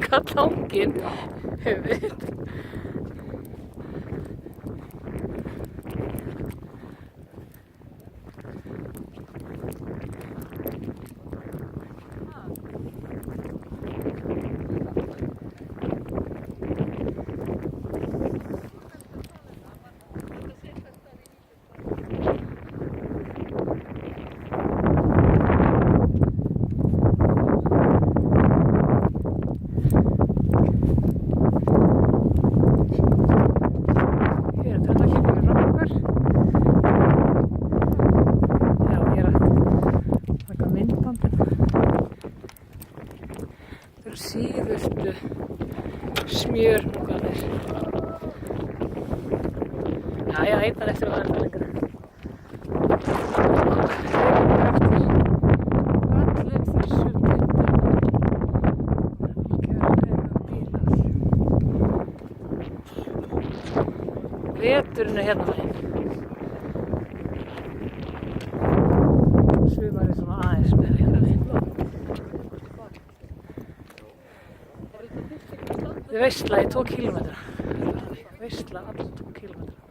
Kallanginn, einmitt. Síðustu smjörmungarnir. Jæja, einnar eftir að það lengra. Eftir öllum þessum tindum. Algjörlega bílar. Veturinn hérna megin. Sumarið svona aðeins meira hérna megin. Veisla í 2 kílómetra. Veisla alla 2 kílómetra.